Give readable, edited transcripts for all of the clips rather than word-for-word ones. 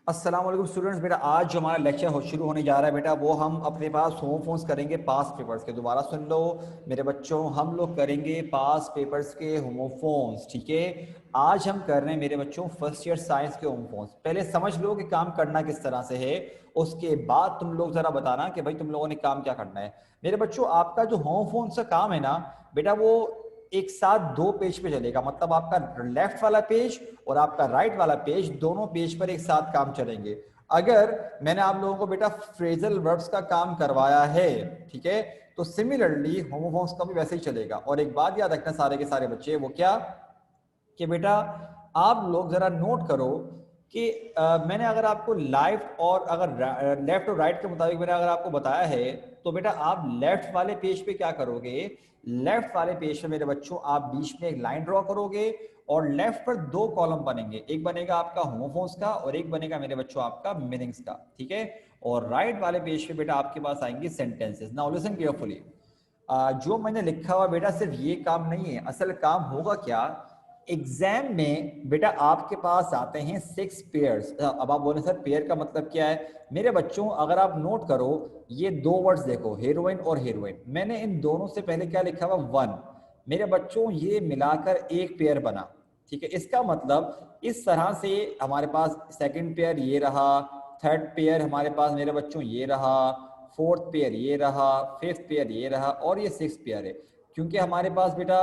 अस्सलाम वालेकुम स्टूडेंट्स। बेटा आज जो हमारा लेक्चर शुरू होने जा रहा है बेटा, वो हम अपने पास होमोफोन्स करेंगे पास पेपर्स के। दोबारा सुन लो मेरे बच्चों, हम लोग करेंगे पास पेपर्स के होमोफोन्स। ठीक है, आज हम कर रहे हैं मेरे बच्चों फर्स्ट ईयर साइंस के होमोफोन्स। पहले समझ लो कि काम करना किस तरह से है, उसके बाद तुम लोग जरा बताना कि भाई तुम लोगों ने काम क्या करना है। मेरे बच्चों आपका जो होमोफोन्स का काम है ना बेटा, वो एक साथ दो पेज पे चलेगा। मतलब आपका लेफ्ट वाला पेज और आपका राइट वाला पेज, दोनों पेज पर एक साथ काम चलेंगे। अगर मैंने आप लोगों को बेटा फ्रेजल वर्ब्स का काम करवाया है, ठीक है, तो सिमिलरली होमोफोन्स का भी वैसे ही चलेगा। और एक बात याद रखना सारे के सारे बच्चे, वो क्या कि बेटा आप लोग जरा नोट करो कि मैंने अगर आपको लेफ्ट और अगर लेफ्ट और राइट के मुताबिक मैंने अगर आपको बताया है, तो बेटा आप लेफ्ट वाले पेज पे क्या करोगे, लेफ्ट वाले पेज पे मेरे बच्चों आप बीच में एक लाइन ड्रॉ करोगे और लेफ्ट पर दो कॉलम बनेंगे, एक बनेगा आपका होमोफोन्स का और एक बनेगा मेरे बच्चों आपका मीनिंग्स का। ठीक है, और राइट वाले पेज पे बेटा आपके पास आएंगे सेंटेंसेस। Now listen carefully. जो मैंने लिखा हुआ बेटा सिर्फ ये काम नहीं है, असल काम होगा क्या, एग्जाम में बेटा आपके पास आते हैं 6 पेयर्स। अब आप बोले सर पेयर का मतलब क्या है, मेरे बच्चों अगर आप नोट करो ये दो वर्ड्स देखो, हीरोइन और हीरोइन, मैंने इन दोनों से पहले क्या लिखा हुआ, वन। मेरे बच्चों ये मिलाकर एक पेयर बना। ठीक है, इसका मतलब इस तरह से हमारे पास सेकंड पेयर ये रहा, थर्ड पेयर हमारे पास मेरे बच्चों ये रहा, फोर्थ पेयर ये रहा, फिफ्थ पेयर ये रहा और ये सिक्स पेयर है। क्योंकि हमारे पास बेटा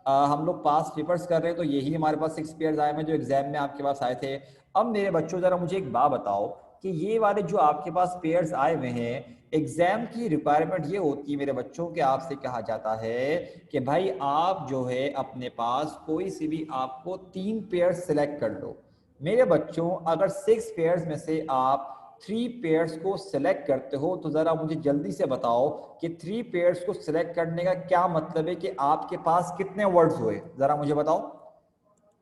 हम लोग पास पेपर्स कर रहे हैं, तो यही हमारे पास 6 पेयर्स आए हैं जो एग्जाम में आपके पास आए थे। अब मेरे बच्चों जरा मुझे एक बात बताओ कि ये वाले जो आपके पास पेयर्स आए हुए हैं, एग्जाम की रिक्वायरमेंट ये होती है मेरे बच्चों के, आपसे कहा जाता है कि भाई आप जो है अपने पास कोई सी भी आपको 3 पेयर्स सिलेक्ट कर लो। मेरे बच्चों अगर 6 पेयर्स में से आप 3 पेयर्स को सिलेक्ट करते हो, तो जरा मुझे जल्दी से बताओ कि 3 पेयर्स को सिलेक्ट करने का क्या मतलब है, कि आपके पास कितने वर्ड्स हुए, जरा मुझे बताओ।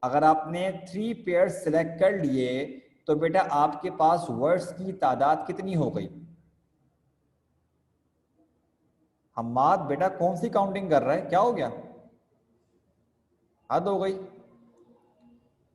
अगर आपने 3 पेयर्स सिलेक्ट कर लिए तो बेटा आपके पास वर्ड्स की तादाद कितनी हो गई। हम्माद बेटा कौन सी काउंटिंग कर रहा है, क्या हो गया, हद हो गई।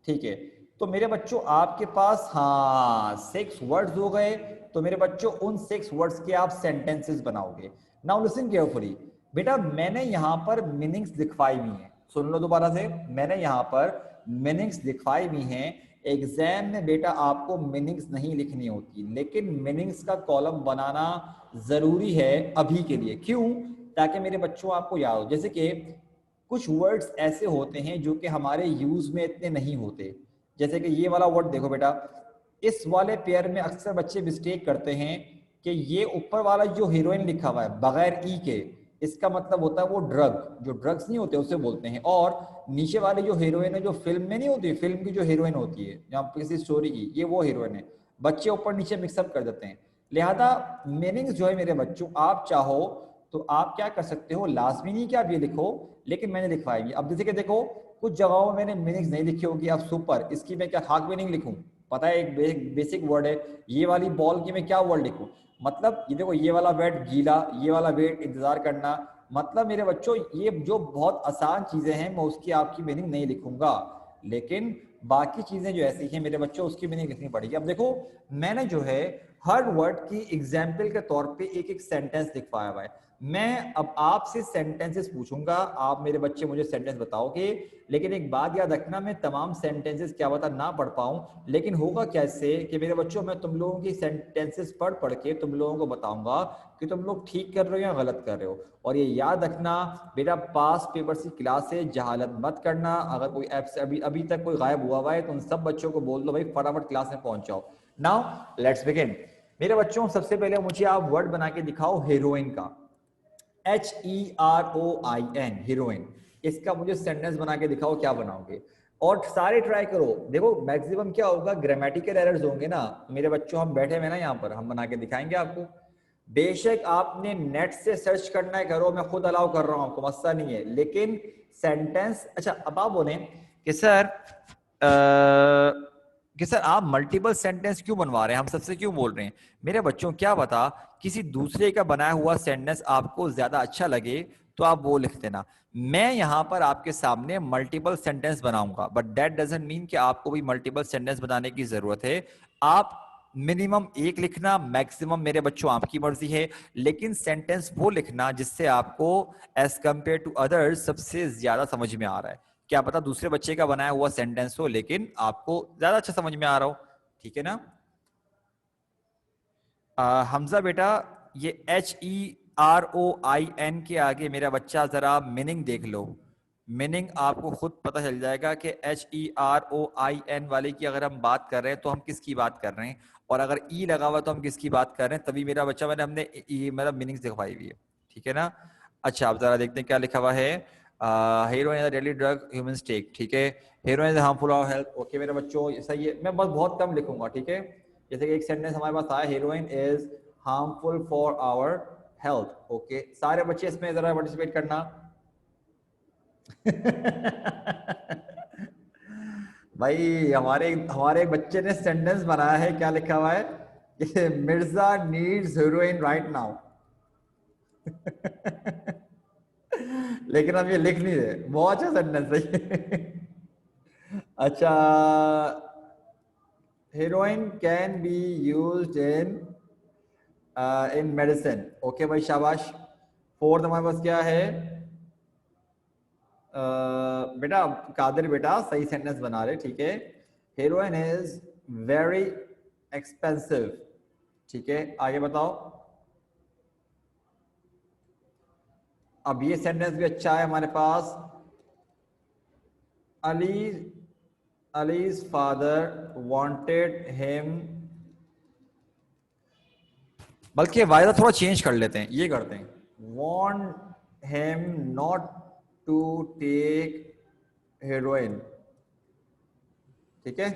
ठीक है, तो मेरे बच्चों आपके पास हाँ 6 वर्ड्स हो गए। तो मेरे बच्चों उन 6 वर्ड्स के आप सेंटेंसेस बनाओगे। Now listen carefully. बेटा मैंने यहां पर मीनिंग्स लिखवाई हुई हैं, सुन लो दोबारा से, मैंने यहां पर मीनिंग्स लिखवाई हुई हैं। एग्जाम में बेटा आपको मीनिंग्स नहीं लिखनी होती, लेकिन मीनिंग्स का कॉलम बनाना जरूरी है अभी के लिए। क्यों, ताकि मेरे बच्चों आपको याद हो। जैसे कि कुछ वर्ड्स ऐसे होते हैं जो कि हमारे यूज में इतने नहीं होते। जैसे कि ये वाला वर्ड देखो बेटा, इस वाले पेयर में अक्सर बच्चे मिस्टेक करते हैं कि ये ऊपर वाला जो हीरोइन लिखा हुआ है बगैर ई के, इसका मतलब होता है वो ड्रग, जो ड्रग्स नहीं होते उसे बोलते हैं। और नीचे वाली जो हीरोइन है जो फिल्म में नहीं होती, फिल्म की जो हीरोइन होती है जहाँ किसी स्टोरी की, ये वो हीरोइन है। बच्चे ऊपर नीचे मिक्सअप कर देते हैं। लिहाजा मीनिंग्स जो है मेरे बच्चों, आप चाहो तो आप क्या कर सकते हो, लाजमी नहीं कि आप ये लिखो, लेकिन मैंने लिखवाएगी। अब जैसे कि देखो कुछ जगहों में मैंने मीनिंग्स नहीं लिखी होगी, अब सुपर इसकी मैं क्या खाक मीनिंग लिखूं, पता है एक बेसिक वर्ड है ये वाली बॉल की मैं क्या वर्ड लिखूं। मतलब ये देखो, ये वाला वेट गीला, ये वाला वेट इंतजार करना। मतलब मेरे बच्चों ये जो बहुत आसान चीजें हैं मैं उसकी आपकी मीनिंग नहीं लिखूंगा, लेकिन बाकी चीजें जो ऐसी हैं मेरे बच्चों उसकी मीनिंग लिखनी पड़ेगी। अब देखो मैंने जो है हर वर्ड की एग्जाम्पल के तौर पे एक एक सेंटेंस लिखवाया हुआ है। मैं अब आपसे सेंटेंसेस पूछूंगा, आप मेरे बच्चे मुझे सेंटेंस बताओगे। लेकिन एक बात याद रखना, मैं तमाम सेंटेंसेस क्या बता ना पढ़ पाऊं, लेकिन होगा कैसे कि मेरे बच्चों मैं तुम लोगों की सेंटेंसेस पढ़ पढ़ के तुम लोगों को बताऊंगा कि तुम लोग ठीक कर रहे हो या गलत कर रहे हो। और ये याद रखना बेटा, पास पेपर की क्लास से जहालत मत करना। अगर कोई ऐप से अभी अभी तक कोई गायब हुआ है तो उन सब बच्चों को बोल दो भाई फटाफट क्लास में पहुंच जाओ। Now let's begin. मेरे बच्चों सबसे पहले मुझे आप वर्ड बना के दिखाओ हीरोइन का, HEROIN, हीरोइन। इसका मुझे सेंटेंस बना के दिखाओ, क्या बनाओगे। और सारे ट्राई करो, देखो मैक्सिमम क्या होगा, ग्रामेटिकल एरर्स होंगे ना। मेरे बच्चों हम बैठे हुए ना यहाँ पर, हम बना के दिखाएंगे आपको। बेशक आपने नेट से सर्च करना है करो, मैं खुद अलाउ कर रहा हूँ, आपको मसला नहीं है, लेकिन सेंटेंस। अच्छा अब आप बोले कि सर आप मल्टीपल सेंटेंस क्यों बनवा रहे हैं, हम सबसे क्यों बोल रहे हैं। मेरे बच्चों क्या बता, किसी दूसरे का बनाया हुआ सेंटेंस आपको ज्यादा अच्छा लगे तो आप वो लिख देना। मैं यहां पर आपके सामने मल्टीपल सेंटेंस बनाऊंगा, बट दैट डजंट मीन कि आपको भी मल्टीपल सेंटेंस बनाने की जरूरत है। आप मिनिमम एक लिखना, मैक्सिमम मेरे बच्चों आपकी मर्जी है, लेकिन सेंटेंस वो लिखना जिससे आपको एज कंपेयर टू अदर्स सबसे ज्यादा समझ में आ रहा है। क्या पता दूसरे बच्चे का बनाया हुआ सेंटेंस हो लेकिन आपको ज्यादा अच्छा समझ में आ रहा हो, ठीक है ना। हमजा बेटा, ये HEROIN के आगे मेरा बच्चा जरा मीनिंग देख लो। मीनिंग आपको खुद पता चल जाएगा कि HEROIN वाले की अगर हम बात कर रहे हैं तो हम किसकी बात कर रहे हैं, और अगर ई लगा हुआ तो हम किसकी बात कर रहे हैं। तभी मेरा बच्चा, हमने मतलब मीनिंग्स दिखवाई हुई है, ठीक है ना। अच्छा, आप जरा देखते हैं क्या लिखा हुआ है। Heroin is a deadly drug human take, ठीक है। Heroin is harmful for health, okay मेरे बच्चों सही है। मैं बस बहुत कम लिखूंगा, ठीक है। जैसे कि एक सेंटेंस हमारे पास आया, heroin is harmful for our health, okay. सारे बच्चे इसमें जरा पार्टिसिपेट करना। भाई हमारे हमारे एक बच्चे ने सेंटेंस बनाया है, क्या लिखा हुआ है कि Mirza needs heroine right now. लेकिन हम ये लिख नहीं रहे, बहुत अच्छा सेंटेंस है। अच्छा, heroine can be used in medicine, okay भाई शाबाश। फोर्थ हमारे पास क्या है, बेटा कादिर बेटा सही सेंटेंस बना रहे, ठीक है। हीरोइन इज वेरी एक्सपेंसिव, ठीक है। आगे बताओ। अब ये सेंटेंस भी अच्छा है हमारे पास, Ali Ali's father wanted him, बल्कि वायदा थोड़ा चेंज कर लेते हैं, ये करते हैं, want him not to take heroin, ठीक है।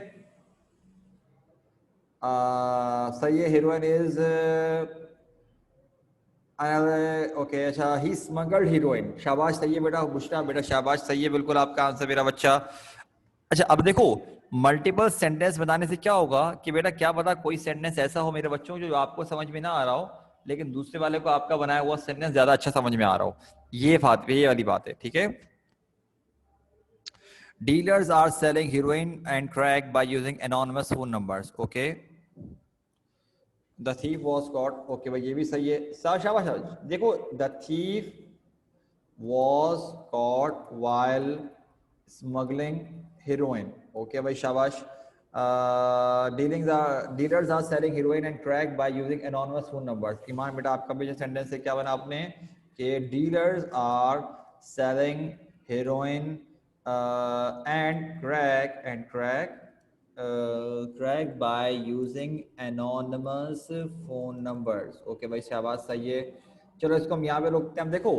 सही है, हीरोइन इज ओके। अच्छा, ही स्मगल्ड हीरोइन, शाबाश सही है बेटा। बुशरा बेटा शाबाश सही है, बिल्कुल आपका आंसर मेरा बच्चा। अच्छा, अब देखो मल्टीपल सेंटेंस बनाने से क्या होगा कि बेटा क्या पता कोई सेंटेंस ऐसा हो मेरे बच्चों जो आपको समझ में ना आ रहा हो, लेकिन दूसरे वाले को आपका बनाया हुआ सेंटेंस ज्यादा अच्छा समझ में आ रहा हो। ये वाली बात है, ठीक है। Dealers are selling heroin and crack by using anonymous phone numbers, okay. The thief was caught, okay भाई ये भी सही है। शाबाश शाबाश। देखो, the thief was caught while smuggling heroin, okay भाई शाबाश। Dealers are selling heroin and crack by using anonymous phone numbers. Iman बेटा आपका भी जो सेंटेंस है क्या बना आपने कि dealers are selling heroin and crack by using anonymous phone numbers, okay भाई शाबाश सही है। चलो इसको हम यहाँ पे रोकते हैं। हम देखो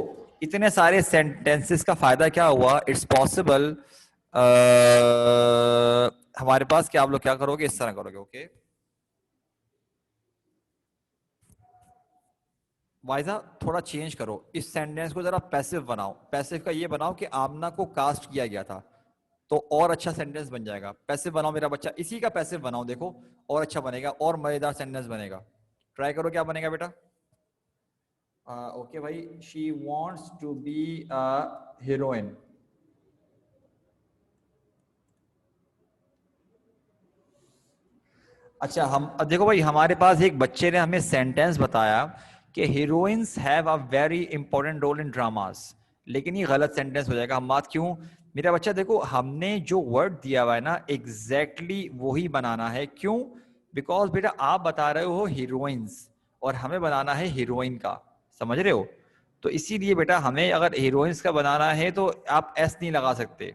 इतने सारे सेंटेंसेस का फायदा क्या हुआ, इट्स पॉसिबल हमारे पास क्या, आप लोग क्या करोगे इस तरह करोगे, ओके। वाइजा थोड़ा चेंज करो, इस सेंटेंस को जरा पैसिव बनाओ। पैसिव का ये बनाओ कि आमना को कास्ट किया गया था, तो और अच्छा सेंटेंस बन जाएगा। पैसिव बनाओ मेरा बच्चा, इसी का पैसिव बनाओ, देखो और अच्छा बनेगा और मजेदार सेंटेंस बनेगा। ट्राई करो, क्या बनेगा बेटा। ओके भाई, she wants to be a heroine. अच्छा, हम अब देखो भाई हमारे पास एक बच्चे ने हमें सेंटेंस बताया कि heroines have a very important role in dramas, लेकिन ये गलत सेंटेंस हो जाएगा। हम बात क्यों, मेरा बच्चा देखो हमने जो वर्ड दिया हुआ है ना एग्जैक्टली वही बनाना है। क्यों, बिकॉज बेटा आप बता रहे हो हीरोइंस और हमें बनाना है हीरोइन का, समझ रहे हो। तो इसीलिए बेटा हमें अगर हीरोइंस का बनाना है तो आप एस नहीं लगा सकते।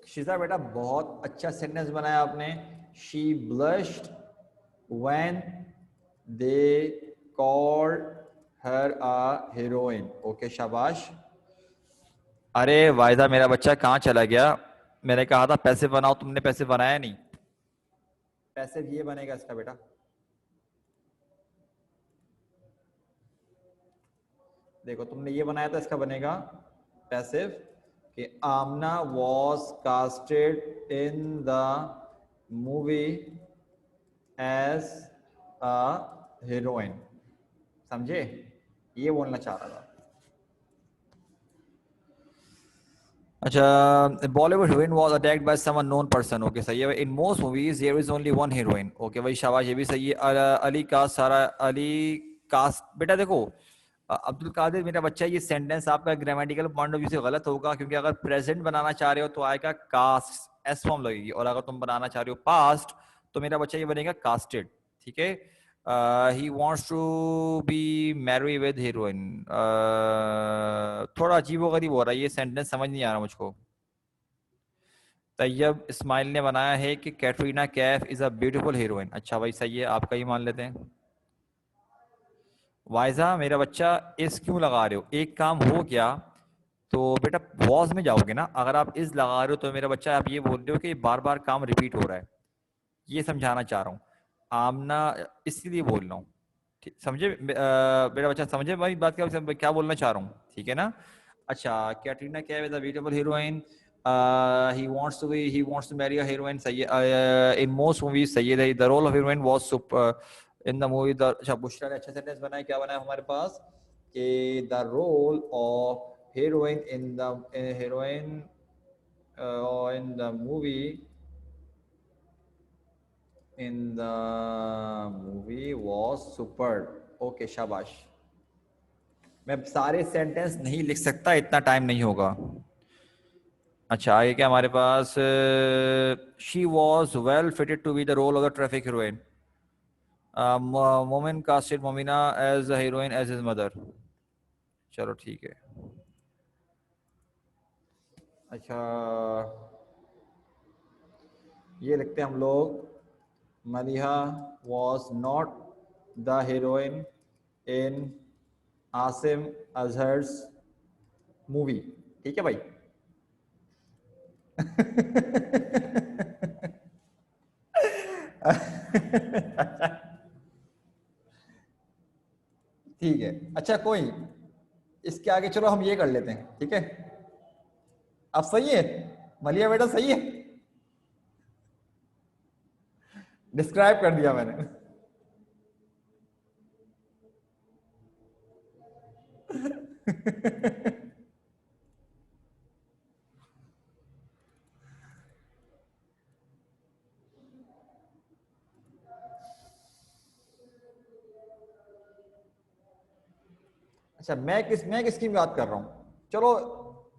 शिजा बेटा बहुत अच्छा सेंटेंस बनाया आपने। She blushed when they called her a heroine, okay शाबाश। अरे वायदा मेरा बच्चा कहाँ चला गया, मैंने कहा था पैसे बनाओ, तुमने पैसे बनाया नहीं। पैसे ये बनेगा इसका बेटा, देखो तुमने ये बनाया था, इसका बनेगा पैसिव कि Amna was casted in the movie as a heroine, समझे, ये बोलना चाह रहा था। अच्छा, Bollywood heroine was attacked by some unknown person. Okay सही है भाई। In most movies there is only one heroine. Okay भाई शाबाश, ये भी सही है। अली का सारा अली कास्ट। बेटा देखो, अब्दुल कादिर मेरा बच्चा, ये सेंटेंस आपका ग्रामेटिकल पॉइंट ऑफ व्यू से गलत होगा, क्योंकि अगर प्रेजेंट बनाना चाह रहे हो तो आएगा कास्ट, एस फॉर्म लगेगी, और अगर तुम बनाना चाह रहे हो पास्ट तो मेरा बच्चा ये बनेगा कास्टेड। ठीक है। He wants to be marry with heroine. थोड़ा अजीबोगरीब हो रहा है ये सेंटेंस, समझ नहीं आ रहा मुझको। तैयब इस्माइल ने बनाया है कि Katrina Kaif is a beautiful heroine. अच्छा भाई सही है, आपका ही मान लेते हैं। वाइजा मेरा बच्चा, इस क्यों लगा रहे हो? एक काम हो गया तो बेटा वॉज में जाओगे ना। अगर आप इस लगा रहे हो तो मेरा बच्चा आप ये बोल रहे हो कि बार बार काम रिपीट हो रहा है, ये समझाना चाह रहा हूँ। आमना, इसलिए बोल रहा हूँ। समझे मेरा बच्चा, समझे भाई बात क्या क्या बोलना चाह रहा हूँ? ठीक है ना। अच्छा, Katrina Kaif is a beautiful heroine. he wants to marry a heroine। सही है। in most movies सही है। the role of heroine was super in the movie the। अच्छा, बुशरा ने अच्छा सेंटेंस बनाया। क्या बनाया हमारे पास कि the role of heroine in the movie was superb। Okay शाबाश। मैं सारे सेंटेंस नहीं लिख सकता, इतना टाइम नहीं होगा। अच्छा, आगे क्या हमारे पास? She was well fitted to be the role of the traffic heroine. Momin casted Momina as a heroine as his mother. चलो ठीक है। अच्छा, ये लिखते हैं हम लोग, Maliha was not the heroine in Asim Azhar's movie. ठीक है भाई। ठीक है। अच्छा कोई, इसके आगे चलो हम ये कर लेते हैं, ठीक है। अब सही है मलिया बेटा, सही है। डिस्क्राइब कर दिया मैंने। अच्छा, मैं किसकी बात कर रहा हूं? चलो,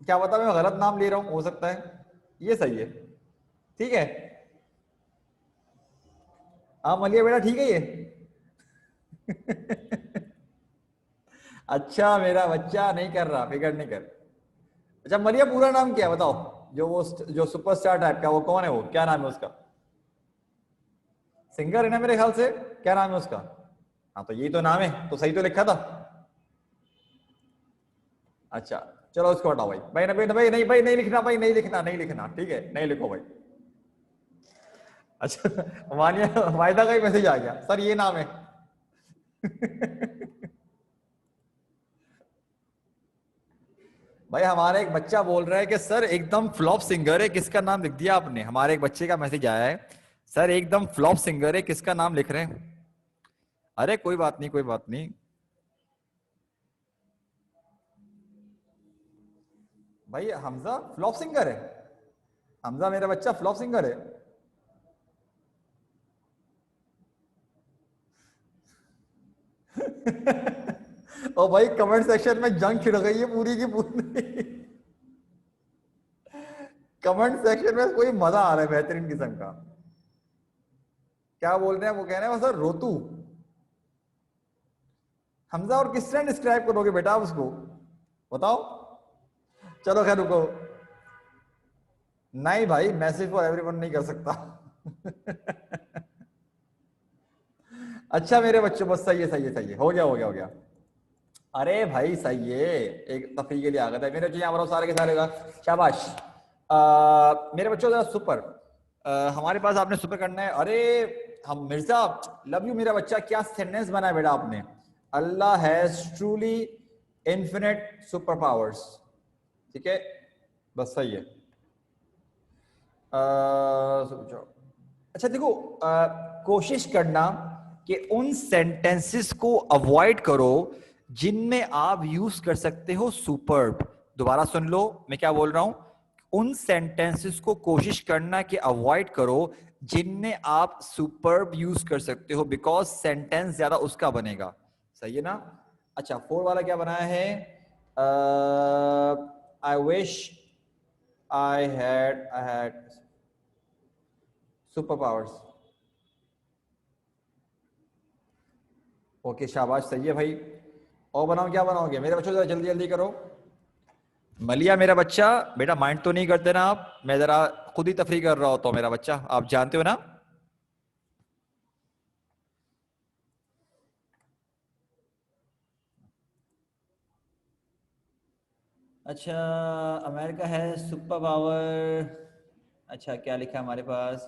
क्या पता मैं गलत नाम ले रहा हूं, हो सकता है। ये सही है। ठीक है। हाँ मलिया बेटा, ठीक है ये। अच्छा, मेरा बच्चा नहीं कर रहा, फिकर नहीं कर। अच्छा मलिया, पूरा नाम क्या है बताओ? जो सुपरस्टार टाइप का, वो कौन है? वो क्या नाम है उसका? सिंगर है ना मेरे ख्याल से। क्या नाम है उसका? हाँ तो यही तो नाम है, तो सही तो लिखा था। अच्छा, चलो उसको हटाओ भाई। भाई ना भाई नहीं, भाई नहीं लिखना, भाई नहीं लिखना, नहीं लिखना, ठीक है, नहीं लिखो भाई। अच्छा, वानिया वायदा का ही मैसेज आ गया, सर ये नाम है। भाई हमारा एक बच्चा बोल रहा है कि सर एकदम फ्लॉप सिंगर है, किसका नाम लिख दिया आपने? हमारे एक बच्चे का मैसेज आया है, सर एकदम फ्लॉप सिंगर है, किसका नाम लिख रहे हैं? अरे कोई बात नहीं, कोई बात नहीं। भाई हमजा फ्लॉप सिंगर है? हमजा मेरा बच्चा फ्लॉप सिंगर है? और भाई कमेंट सेक्शन में जंग छिड़ गई है पूरी की पूरी। कमेंट सेक्शन में कोई मजा आ रहा है बेहतरीन किस्म का। क्या बोल रहे हैं? वो कह रहे हैं सर रोतू। हमजा और किस तरह डिस्क्राइब करोगे बेटा आप उसको? बताओ। चलो खैर रुको। नहीं भाई, मैसेज फॉर एवरीवन नहीं कर सकता। अच्छा मेरे बच्चों, बस सही है, सही है, सही है, हो गया, हो गया, हो गया। अरे भाई सही है। एक तफरी के लिए आ गया था मेरे, यहाँ पर सारे के सारे का। शाबाश। मेरे बच्चों जरा सुपर। हमारे पास आपने सुपर करना है। अरे हम मिर्जा, लव यू मेरा बच्चा। क्या सेंटेंस बना है बेटा आपने? Allah has truly infinite super powers. ठीक है, बस सही है। अच्छा देखो, कोशिश करना कि उन सेंटेंसेस को अवॉइड करो जिनमें आप यूज कर सकते हो सुपर्ब। दोबारा सुन लो मैं क्या बोल रहा हूं। उन सेंटेंसेस को कोशिश करना कि अवॉइड करो जिनमें आप सुपर्ब यूज कर सकते हो, बिकॉज सेंटेंस ज्यादा उसका बनेगा। सही है ना? अच्छा, 4 वाला क्या बनाया है? I wish I had super powers. Okay, शाबाश, सही है भाई। और बनाओ, क्या बनाओगे मेरे बच्चों? जरा जल्दी जल्दी करो। मलिया मेरा बच्चा, बेटा माइंड तो नहीं करते ना आप? मैं जरा खुद ही तफरी कर रहा होता हूँ मेरा बच्चा, आप जानते हो ना। अच्छा, अमेरिका है सुपर पावर। अच्छा, क्या लिखा है हमारे पास?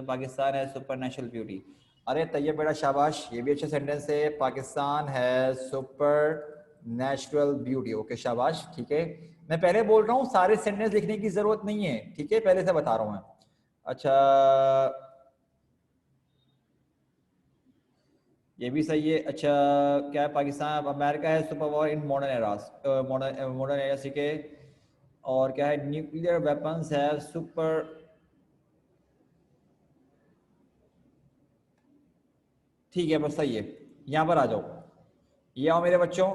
पाकिस्तान है सुपर नेशनल ब्यूटी। अरे तैयब बेटा, शाबाश, ये भी अच्छा सेंटेंस है। पाकिस्तान है सुपर नेचुरल ब्यूटी। ओके, शाबाश, ठीक है। मैं पहले बोल रहा हूँ, सारे सेंटेंस लिखने की जरूरत नहीं है, ठीक है, पहले से बता रहा हूँ मैं। अच्छा, ये भी सही है। अच्छा, क्या है? पाकिस्तान अमेरिका है super power in modern eras, modern era, ठीक है। और क्या है? न्यूक्लियर वेपन्स है सुपर। ठीक है, बस सही है। यहाँ पर आ जाओ, ये आओ मेरे बच्चों।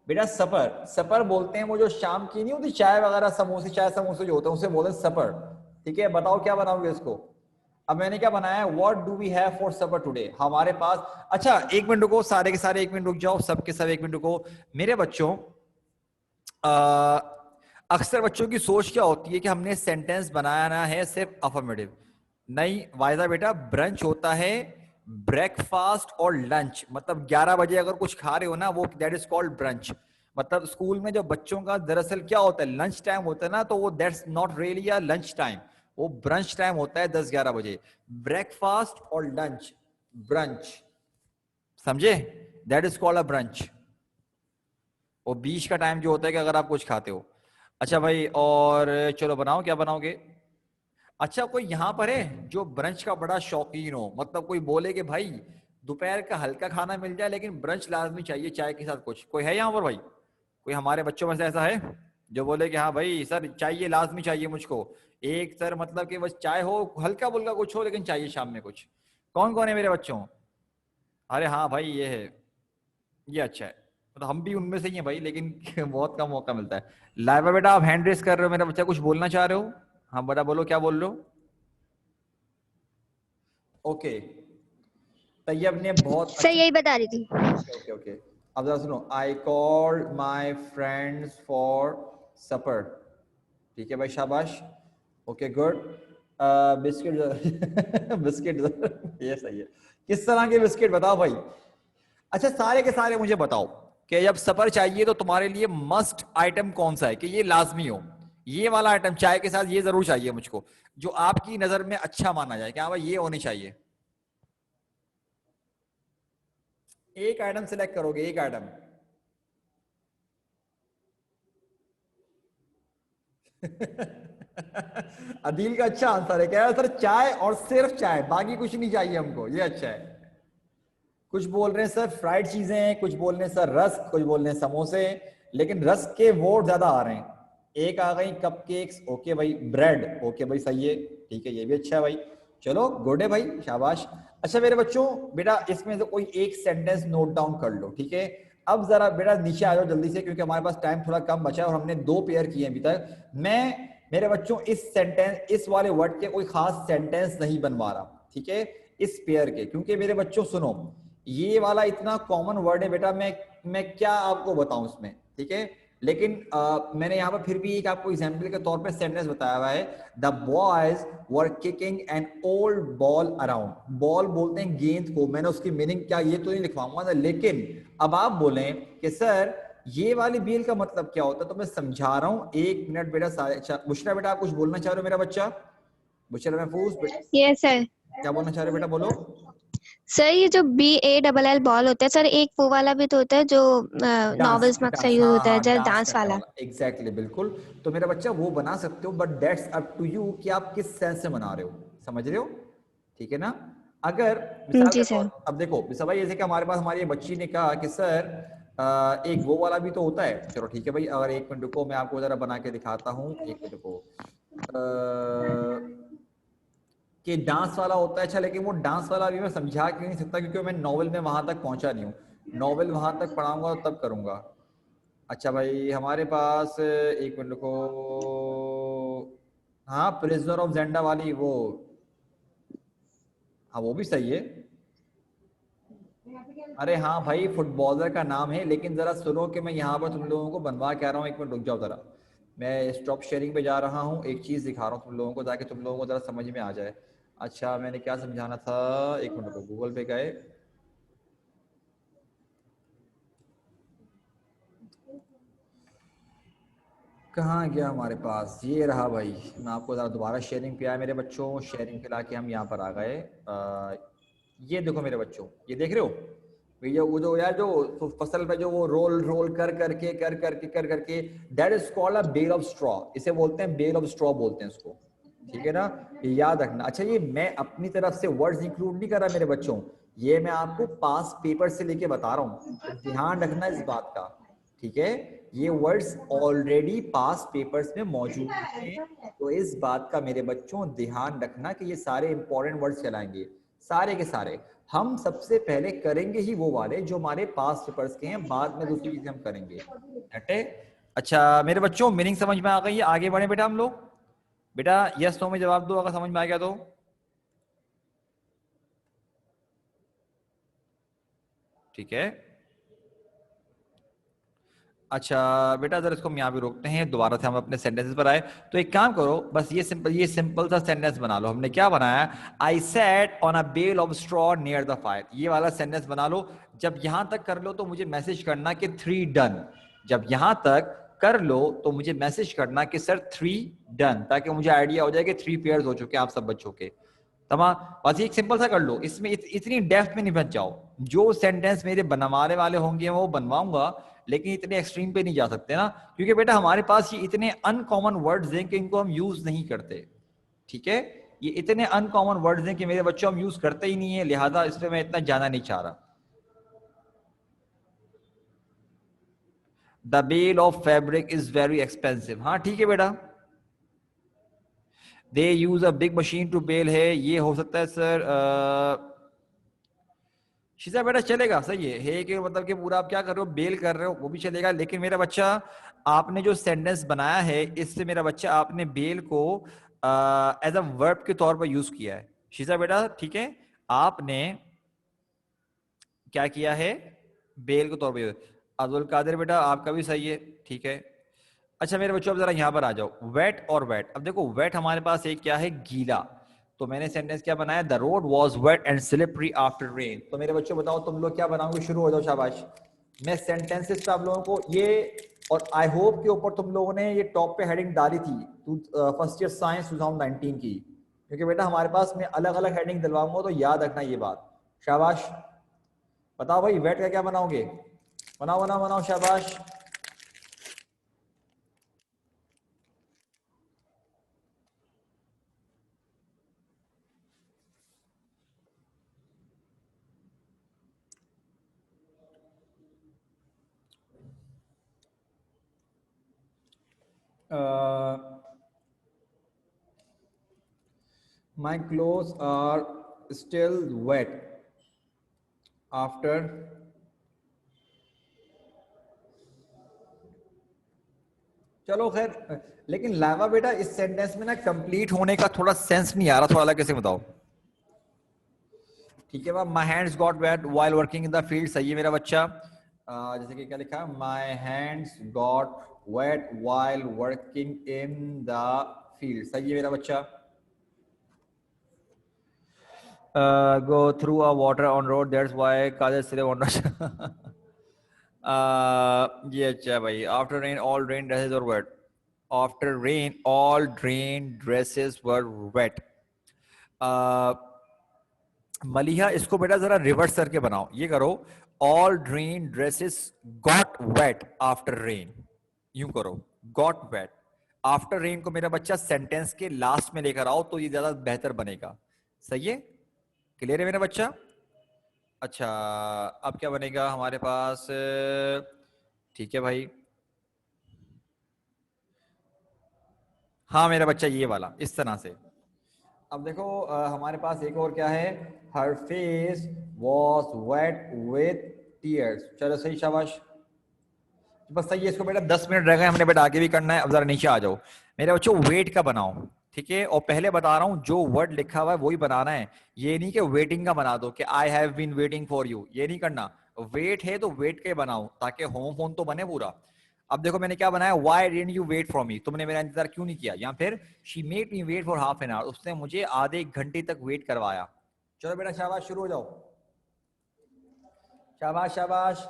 बेटा सपर, सपर बोलते हैं वो जो शाम की नहीं होती चाय वगैरह, समोसे, चाय समोसे जो होते हैं उसे बोलते हैं सपर। ठीक है, बताओ क्या बनाओगे इसको? अब मैंने क्या बनाया है? What do we have for supper today? हमारे पास। अच्छा, एक मिनट रुको, सारे के सारे एक मिनट रुक जाओ, सब के सब एक मिनट रुको मेरे बच्चों। अक्सर बच्चों की सोच क्या होती है कि हमने सेंटेंस बनाना है सिर्फ अफर्मेटिव। नहीं वायदा बेटा, ब्रंच होता है ब्रेकफास्ट और लंच। मतलब 11 बजे अगर कुछ खा रहे हो ना, वो दैट इज कॉल्ड ब्रंच। मतलब स्कूल में जो बच्चों का दरअसल क्या होता है, लंच टाइम होता है ना, तो वो that's not really a lunch time, वो ब्रंच टाइम होता है 10-11 बजे। ब्रेकफास्ट और लंच, ब्रंच, समझे? That is called a brunch. और बीच का टाइम जो होता है कि अगर आप कुछ खाते हो। अच्छा भाई, और चलो बनाओ, क्या बनाओगे? अच्छा, कोई यहां पर है जो ब्रंच का बड़ा शौकीन हो? मतलब कोई बोले कि भाई दोपहर का हल्का खाना मिल जाए लेकिन ब्रंच लाजमी चाहिए चाय के साथ कुछ। कोई है यहाँ पर भाई? कोई हमारे बच्चों में से ऐसा है जो बोले कि हाँ भाई सर चाहिए, लाजमी चाहिए मुझको एक सर, मतलब कि बस चाय हो, हल्का फुल्का कुछ हो लेकिन चाहिए शाम में कुछ। कौन कौन है मेरे बच्चों? अरे हाँ भाई, ये है, ये अच्छा है। तो हम भी उनमें से ही हैं भाई, लेकिन बहुत कम मौका मिलता है। लाइबा बेटा, आप हैंड रेस कर रहे हो, मेरा बच्चा कुछ बोलना चाह रहे हो? हाँ बेटा बोलो, क्या बोल रहे हो? ओके, तैयब ने बहुत सर अच्छा। यही बता रही थी। ओके ओके ओके, अब जरा सुनो। I called my friends for supper. ठीक है भाई, शाबाश। Okay good. बिस्किट बिस्किट ये सही है। किस तरह के बिस्किट बताओ भाई? अच्छा, सारे के सारे मुझे बताओ कि जब सफर चाहिए तो तुम्हारे लिए मस्ट आइटम कौन सा है कि ये लाजमी हो, ये वाला आइटम चाय के साथ ये जरूर चाहिए मुझको, जो आपकी नजर में अच्छा माना जाए, क्या भाई ये होनी चाहिए? एक आइटम सिलेक्ट करोगे, एक आइटम। अदील का अच्छा आंसर है, कह रहा है सर चाय और सिर्फ चाय, बाकी कुछ नहीं चाहिए हमको, ये अच्छा है। कुछ बोल रहे हैं सर फ्राइड चीजें, कुछ बोल रहे हैं सर रस्क, कुछ बोल रहे हैं समोसे, लेकिन रस्क के वोट ज्यादा आ रहे हैं। एक आ गई कपकेक्स, ओके भाई, ब्रेड, ओके भाई सही है, ठीक है, ये भी अच्छा है भाई। चलो गुड है भाई, शाबाश। अच्छा मेरे बच्चों, बेटा इसमें से कोई एक सेंटेंस नोट डाउन कर लो, ठीक है। अब जरा बेटा नीचे आ जाओ जल्दी से, क्योंकि हमारे पास टाइम थोड़ा कम बचा है और हमने 2 पेयर किए अभी तक। मैं मेरे बच्चों इस सेंटेंस, इस वाले वर्ड के कोई खास सेंटेंस नहीं बनवा रहा, ठीक है, इस पेयर के, क्योंकि मेरे बच्चों सुनो, ये वाला इतना कॉमन वर्ड है बेटा, मैं क्या आपको बताऊं इसमें, ठीक है। लेकिन मैंने यहाँ पर फिर भी एक आपको एग्जाम्पल के तौर पे सेंटेंस बताया हुआ है। The boys were kicking an old ball around. Ball बोलते हैं गेंद को, मैंने उसकी मीनिंग क्या ये तो नहीं लिखवाऊंगा ना, लेकिन अब आप बोलें कि सर ये वाली बेल का मतलब क्या होता है, तो मैं समझा रहा हूँ, 1 मिनट बेटा। सारे अच्छा, बुशरा बेटा आप कुछ बोलना चाह रहे हो मेरा बच्चा? बुशरा महफूज बेटा, यस सर। क्या बोलना चाह रहे हो बेटा, बोलो। सर ये जो BALL बॉल होता है सर, एक वो वाला भी तो होता है जो डांस, नॉवेल्स में अक्सर डांस, यूज हाँ होता है, हाँ, जैसे डांस डांस करने वाला। वाला, एग्जैक्टली, बिल्कुल। तो मेरा बच्चा वो बना सकते हो, but that's up to you कि आप किस सेंस से बना रहे हो, समझ रहे हो? ठीक है ना? अगर मिसाल के जी तौर, सर। अब देखो मिसाल भाई, जैसे कि हमारे पास हमारी बच्ची ने कहा कि सर एक वो वाला भी तो होता है। चलो ठीक है भाई, अगर एक मिनट रुको, मैं आपको जरा बना के दिखाता हूँ, एक मिनट रुको। कि डांस वाला होता है, अच्छा लेकिन वो डांस वाला भी मैं समझा क्यों नहीं सकता, क्योंकि मैं नॉवेल में वहां तक पहुंचा नहीं हूँ। नॉवेल वहां तक पढ़ाऊंगा तब करूंगा। अच्छा भाई, हमारे पास एक मिनट को, हाँ प्रिजनर ऑफ जेंडा वाली वो, हाँ वो भी सही है। अरे हाँ भाई, फुटबॉलर का नाम है, लेकिन जरा सुनो कि मैं यहाँ पर तुम लोगों को बनवा के आ रहा हूँ, एक मिनट रुक जाओ जरा। मैं स्टॉप शेयरिंग पे जा रहा हूँ, एक चीज़ दिखा रहा हूँ तुम लोगों को, ताकि तुम लोगों को जरा समझ में आ जाए। अच्छा मैंने क्या समझाना था, एक मिनट रुको, गूगल पे गए। कहाँ गया हमारे पास, ये रहा भाई। मैं आपको ज़रा दोबारा शेयरिंग पे आया मेरे बच्चों, शेयरिंग पे लाके हम यहाँ पर आ गए। ये देखो मेरे बच्चों, ये देख रहे हो भैया, वो जो यार जो फसल पे जो वो रोल रोल कर करके, that is called a bale of straw. इसे बोलते हैं बेल ऑफ स्ट्रॉ बोलते हैं इसको, ठीक है ना। ये याद रखना। अच्छा ये मैं अपनी तरफ से वर्ड्स इंक्लूड नहीं कर रहा मेरे बच्चों, ये मैं आपको पास पेपर से लेके बता रहा हूँ, तो ध्यान रखना इस बात का, ठीक है। ये वर्ड्स ऑलरेडी पास पेपर्स में मौजूद हैं, तो इस बात का मेरे बच्चों ध्यान रखना कि ये सारे इंपॉर्टेंट वर्ड्स चलाएंगे, सारे के सारे। हम सबसे पहले करेंगे ही वो वाले जो हमारे पास पेपर्स के हैं, बाद में दूसरी चीजें हम करेंगे, हटे। अच्छा मेरे बच्चों, मीनिंग समझ में आ गई है, आगे बढ़े बेटा हम लोग। बेटा यस नो में जवाब दो अगर समझ में आ गया तो। ठीक है। अच्छा बेटा अगर इसको हम यहाँ भी रोकते हैं, दोबारा से हम अपने सेंटेंसेस पर आए। तो एक काम करो, बस ये सिंपल सा सेंटेंस बना लो। हमने क्या बनाया, I sat on a bale of straw near the fire, ये वाला सेंटेंस बना लो। जब यहां तक कर लो तो मुझे मैसेज करना कि 3 डन। जब यहां तक कर लो तो मुझे मैसेज करना कि सर 3 डन, ताकि मुझे आइडिया हो जाए कि 3 पेयर्स हो चुके हैं आप सब बच्चों के। तमाम, बस एक सिंपल सा कर लो, इसमें इतनी डेप्थ में नहीं बच जाओ। जो सेंटेंस मेरे बनवाने वाले होंगे वो बनवाऊंगा, लेकिन इतने एक्सट्रीम पे नहीं जा सकते ना, क्योंकि बेटा हमारे पास ये इतने अनकॉमन वर्ड्स हैं कि इनको हम यूज नहीं करते, ठीक है। ये इतने अनकॉमन वर्ड्स हैं कि मेरे बच्चों हम यूज करते ही नहीं है, लिहाजा इस पर मैं इतना जाना नहीं चाह रहा। The bale of fabric is very expensive, हाँ ठीक है बेटा। They use a big machine to bale है, ये हो सकता है सर। शीशा बेटा चलेगा, सही है कि मतलब कि पूरा आप क्या कर रहे हो, बेल कर रहे हो, वो भी चलेगा। लेकिन मेरा बच्चा, आपने जो सेंटेंस बनाया है, इससे मेरा बच्चा आपने बेल को एज अ वर्ब के तौर पर यूज किया है। शीशा बेटा ठीक है, आपने क्या किया है, बेल के तौर पर यूज। अब्दुल कादिर बेटा आपका भी सही है, ठीक है। अच्छा मेरे बच्चों अब जरा यहां पर आ जाओ, वेट और वेट। अब देखो वेट हमारे पास एक क्या है, गीला। तो मैंने सेंटेंस क्या बनाया, the road was wet and slippery after rain. तो मेरे बच्चों बताओ तुम लोग क्या बनाओगे, शुरू हो जाओ, शाबाश। मैं सेंटेंसेस पे आप लोगों को ये, और आई होप के ऊपर तुम लोगों ने ये टॉप पे हेडिंग डाली थी फर्स्ट ईयर साइंस 2019 की, क्योंकि बेटा हमारे पास मैं अलग अलग हेडिंग दिलवाऊंगा, तो याद रखना ये बात। शाबाश, बताओ भाई वेट का क्या बनाओगे, बनाओ बनाओ बनाओ, शाबाश। My clothes are still wet after, चलो खैर। लेकिन लावा बेटा इस सेंटेंस में ना कंप्लीट होने का थोड़ा सेंस नहीं आ रहा, थोड़ा अलग कैसे बताओ। ठीक है, my hands got wet while working in the field, सही है मेरा बच्चा। जैसे कि क्या लिखा है, my hands got wet while working in the field, सही है मेरा बच्चा। Go through a water on road, that's why Kadir Sile on ये अच्छा भाई, after rain all rain dresses और wet, after rain all rain dresses were wet. Maliha इसको बेटा जरा रिवर्स करके बनाओ, ये करो, all rain dresses got wet after rain, यूं करो, गॉट वेट आफ्टर रेन को मेरा बच्चा सेंटेंस के लास्ट में लेकर आओ, तो ये ज्यादा बेहतर बनेगा, सही है, क्लियर है मेरा बच्चा। अच्छा, अब क्या बनेगा हमारे पास? ठीक है भाई, हाँ मेरा बच्चा ये वाला इस तरह से। अब देखो हमारे पास एक और क्या है, her face was wet with tears. चलो सही, शाबाश, बस सही है। इसको बेटा 10 मिनट रह गए, हमने बेटा आगे भी करना है। अब जरा नीचे आ जाओ मेरे बच्चों, वेट का बनाओ, ठीक है। और पहले बता रहा हूं जो वर्ड लिखा हुआ है वही बनाना है, ये नहीं कि वेटिंग का बना दो कि I have been waiting for you, ये नहीं करना। वेट है तो वेट के बनाओ ताकि होम फोन तो बने पूरा। अब देखो मैंने क्या बनाया, why didn't you wait for me, तुमने मेरा इंतजार क्यों नहीं किया। या फिर she made me wait for half an hour, उसने मुझे आधे एक घंटे तक वेट करवाया। चलो बेटा शाबाश, शुरू हो जाओ, शाबाश शाबाश।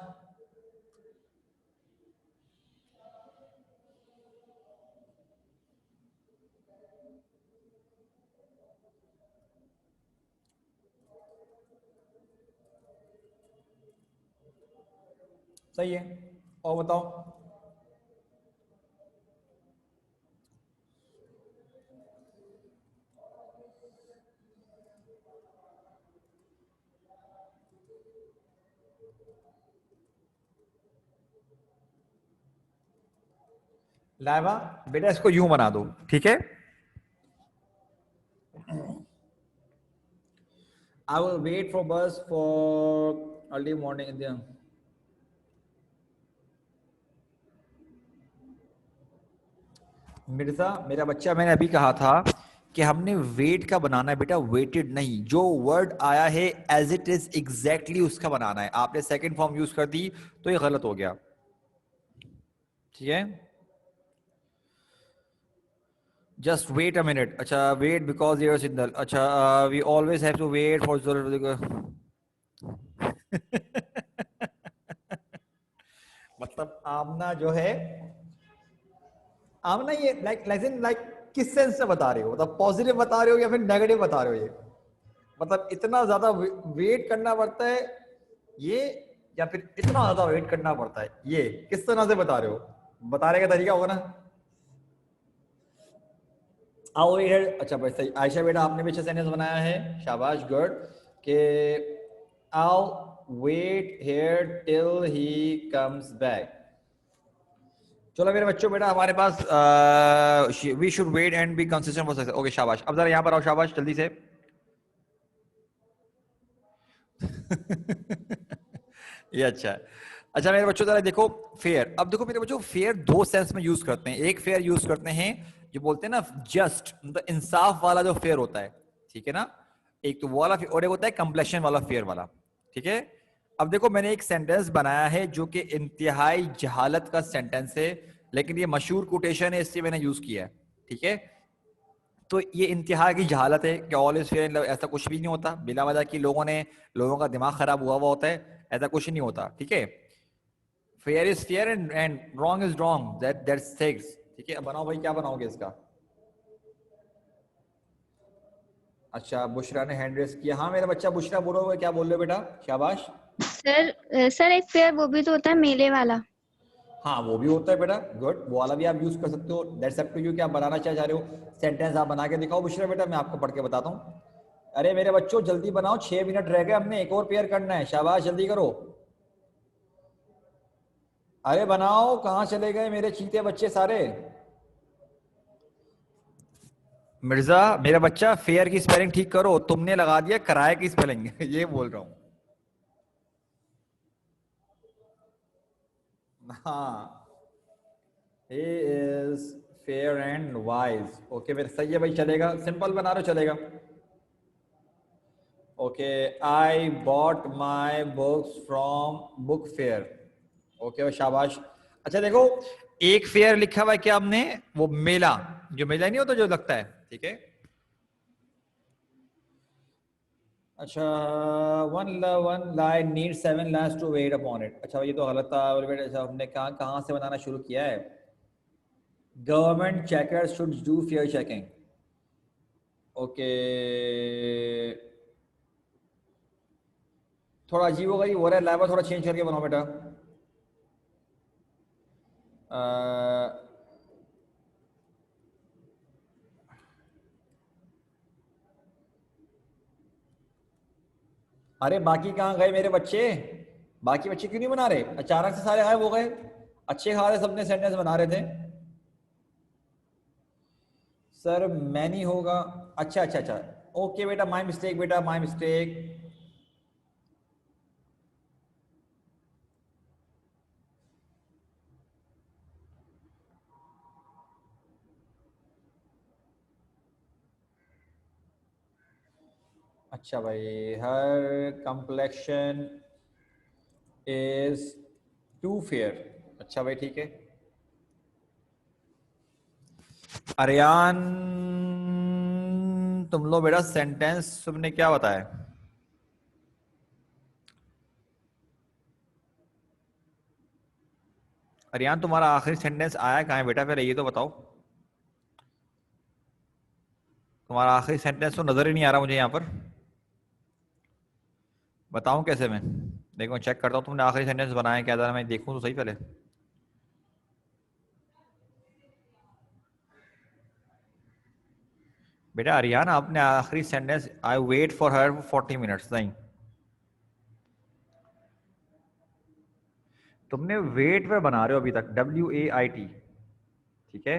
सही है, और बताओ। लाइवा, बेटा इसको यूं बना दो, ठीक है। I will wait for bus for early morning in the Mirza मेरा बच्चा, मैंने अभी कहा था कि हमने वेट का बनाना है बेटा, वेटेड नहीं। जो वर्ड आया है एज इट इज एग्जैक्टली उसका बनाना है। आपने सेकंड फॉर्म यूज कर दी तो ये गलत हो गया, ठीक है। जस्ट वेट अ मिनट, अच्छा वेट बिकॉज यूर सिग्नल, अच्छा we always have to wait for मतलब आमना जो है, आमना ये लाइक किस सेंस से बता रहे हो, मतलब पॉजिटिव बता रहे हो या फिर नेगेटिव बता रहे हो ये, मतलब इतना ज्यादा वेट करना पड़ता है ये, या फिर इतना ज्यादा वेट करना पड़ता है ये, किस तरह से बता रहे हो, बताने का तरीका होगा ना। आओ ये, अच्छा भाई सही, आयशा बेटा आपने भी अच्छा सेंटेंस बनाया है, शाबाश, गुड। के आओ wait here till he comes back. चलो मेरे बच्चों, बेटा हमारे पास we should wait and be consistent for success. Okay शाबाश, अब जरा यहाँ पर आओ, शाबाश जल्दी से। ये अच्छा है। अच्छा मेरे बच्चों जरा देखो, फेयर, अब देखो मेरे बच्चों, फेयर दो सेंस में यूज करते हैं। एक फेयर यूज करते हैं जो बोलते हैं ना जस्ट, मतलब इंसाफ वाला जो फेयर होता है, ठीक है ना। एक तो वो वाला और एक होता है कंप्लेशन वाला फेयर वाला, ठीक है। अब देखो मैंने एक सेंटेंस बनाया है जो कि इंतहाई जहालत का सेंटेंस है, लेकिन ये मशहूर कोटेशन है इसलिए मैंने यूज किया है, ठीक है। तो ये इंतहा की जहालत है कि all is fair in love, ऐसा कुछ भी नहीं होता। बिला वजह की लोगों ने, लोगों का दिमाग खराब हुआ हुआ होता है, ऐसा कुछ नहीं होता, ठीक है। Fair is fair and wrong is wrong, that's things, ठीक है। अब बनाओ भाई, क्या बनाओगे इसका। अच्छा बुशरा ने हैंड रेस किया, हाँ मेरा बच्चा बुशरा, बोलो क्या बोल रहे हो बेटा, शाबाश। सर एक पेयर वो भी तो होता है मेले वाला। हाँ वो भी होता है बेटा, गुड, वो वाला भी आप यूज कर सकते हो, दैट्स अप टू यू, क्या बनाना चाह रहे हो। सेंटेंस आप बना के दिखाओ बुशरा बेटा, मैं आपको पढ़ के बताता हूँ। अरे मेरे बच्चों जल्दी बनाओ, 6 मिनट रह गए, हमने एक और पेयर करना है, शाबाश जल्दी करो। अरे बनाओ, कहाँ चले गए मेरे चीते बच्चे सारे। मिर्जा मेरा बच्चा, फेयर की स्पेलिंग ठीक करो, तुमने लगा दिया किराए की स्पेलिंग ये बोल रहा हूँ। हाँ, he is fair and wise, okay फिर सही है भाई, चलेगा, सिंपल बना रहे हो चलेगा। Okay, I bought my books from book fair, okay शाबाश। अच्छा देखो, एक फेयर लिखा हुआ है क्या हमने, वो मेला, जो मेला नहीं होता जो लगता है, ठीक है। अच्छा, one line need 7 lines to wait upon it, अच्छा ये तो गलत था, अच्छा हमने कहाँ कहाँ से बनाना शुरू किया है। Government checker should do fair checking, okay. थोड़ा अजीब होगा, ये हो रहा है लाइवा, थोड़ा चेंज करके बनाओ बेटा। अ, अरे बाकी कहाँ गए मेरे बच्चे? बाकी बच्चे क्यों नहीं बना रहे? अचानक से सारे गायब हो गए। अच्छे खासे सबने सेंटेंस बना रहे थे। सर मैनी होगा। अच्छा अच्छा अच्छा। ओके बेटा, माय मिस्टेक बेटा, माय मिस्टेक। अच्छा भाई, हर कंप्लेक्शन इज टू फेयर। अच्छा भाई ठीक है। अरियान, तुम लोग बेटा सेंटेंस तुमने क्या बताया? अरियान तुम्हारा आखिरी सेंटेंस आया कहाँ है बेटा? पहले ये तो बताओ। तुम्हारा आखिरी सेंटेंस तो नजर ही नहीं आ रहा मुझे यहाँ पर। बताऊं कैसे मैं? देखो चेक करता हूँ तुमने आखिरी सेंटेंस बनाया क्या था, मैं देखूं तो सही पहले। बेटा अरियान, आपने आखिरी sentence I wait for her 40 minutes नहीं, तुमने वेट पे बना रहे हो अभी तक, WAIT। ठीक है,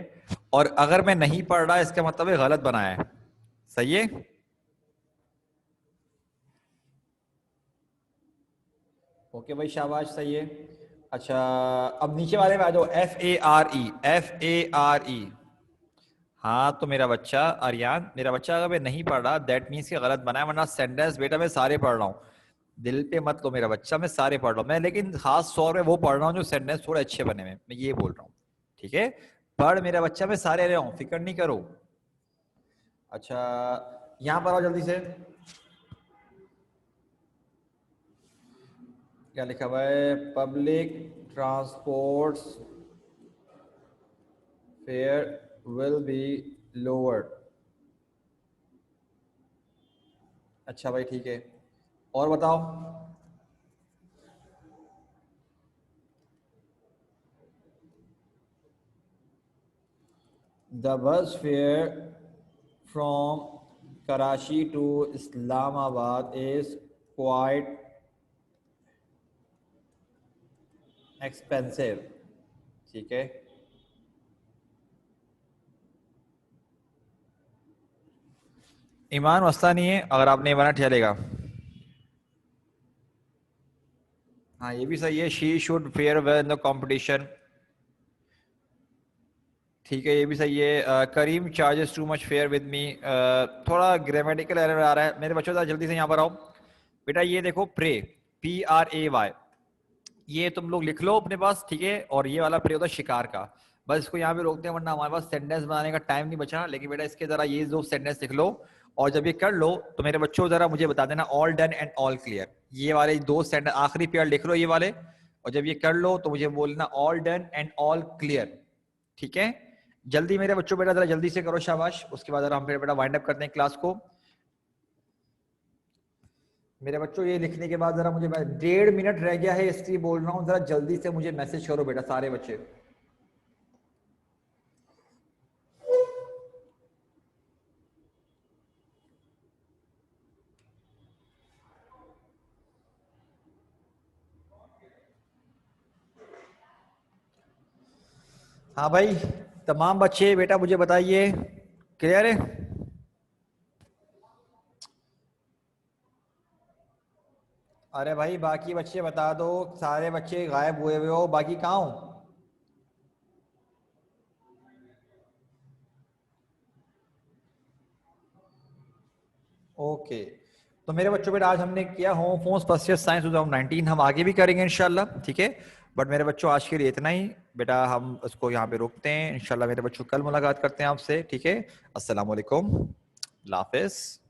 और अगर मैं नहीं पढ़ रहा इसका मतलब है गलत बनाया है। सही है? ओके भाई शाबाश, सही है। अच्छा, अब नीचे वाले में आ जाओ। FARE, FARE। हाँ तो मेरा बच्चा अरियान, मेरा बच्चा अगर मैं नहीं पढ़ रहा दैट मीन्स कि गलत बनाया, वरना सेंटेंस बेटा मैं सारे पढ़ रहा हूँ। दिल पे मत लो मेरा बच्चा, मैं सारे पढ़ रहा हूँ मैं, लेकिन खास तौर पे वो पढ़ रहा हूँ जो सेंटेंस थोड़े अच्छे बने हुए, मैं ये बोल रहा हूँ। ठीक है, पढ़ मेरा बच्चा, मैं सारे रहा हूँ, फिक्र नहीं करो। अच्छा, यहाँ पर आओ जल्दी से। क्या लिखा हुआ है? Public transports fare will be lowered. अच्छा भाई ठीक है, और बताओ। The bus fare from Karachi to Islamabad is quite expensive. ठीक है, ईमान मसला नहीं है, अगर आपने ईमान चलेगा। हाँ ये भी सही है, she should fare well in the competition. ठीक है, ये भी सही है। Karim charges too much fare with me, थोड़ा ग्रामेटिकल एरर आ रहा है मेरे बच्चों, जल्दी से यहाँ पर आओ। बेटा ये देखो, प्रे, PRAY, ये तुम लोग लिख लो अपने पास। ठीक है, और ये वाला प्रे होता है शिकार का। बस इसको यहाँ पे रोकते हैं वरना हमारे पास सेंटेंस बनाने का टाइम नहीं बचा। लेकिन बेटा इसके जरा ये दो सेंटेंस लिख लो, और जब ये कर लो तो मेरे बच्चों जरा मुझे बता देना all done and all clear. ये वाले दो सेंटेंस आखिरी पेयर लिख लो ये वाले, और जब ये कर लो तो मुझे बोलना all done and all clear. ठीक है, जल्दी मेरे बच्चों, बेटा जरा जल्दी से करो, शाबाश। उसके बाद जरा हम फिर बेटा वाइंड अप करते हैं क्लास को। मेरे बच्चों ये लिखने के बाद जरा मुझे, 1.5 मिनट रह गया है इसलिए बोल रहा हूँ, जरा जल्दी से मुझे मैसेज करो बेटा सारे बच्चे। हाँ भाई, तमाम बच्चे बेटा मुझे बताइए, क्लियर है? अरे भाई बाकी बच्चे बता दो, सारे बच्चे गायब हुए हुए हो, बाकी कहाँ हो? ओके, तो मेरे बच्चों, बेटा आज हमने किया home phones first year science 2019, हम आगे भी करेंगे इंशाल्लाह। ठीक है, बट मेरे बच्चों आज के लिए इतना ही। बेटा हम उसको यहाँ पे रोकते हैं, इंशाल्लाह मेरे बच्चों कल मुलाकात करते हैं आपसे। ठीक है, अस्सलाम वालेकुम, अल्लाह हाफिज़।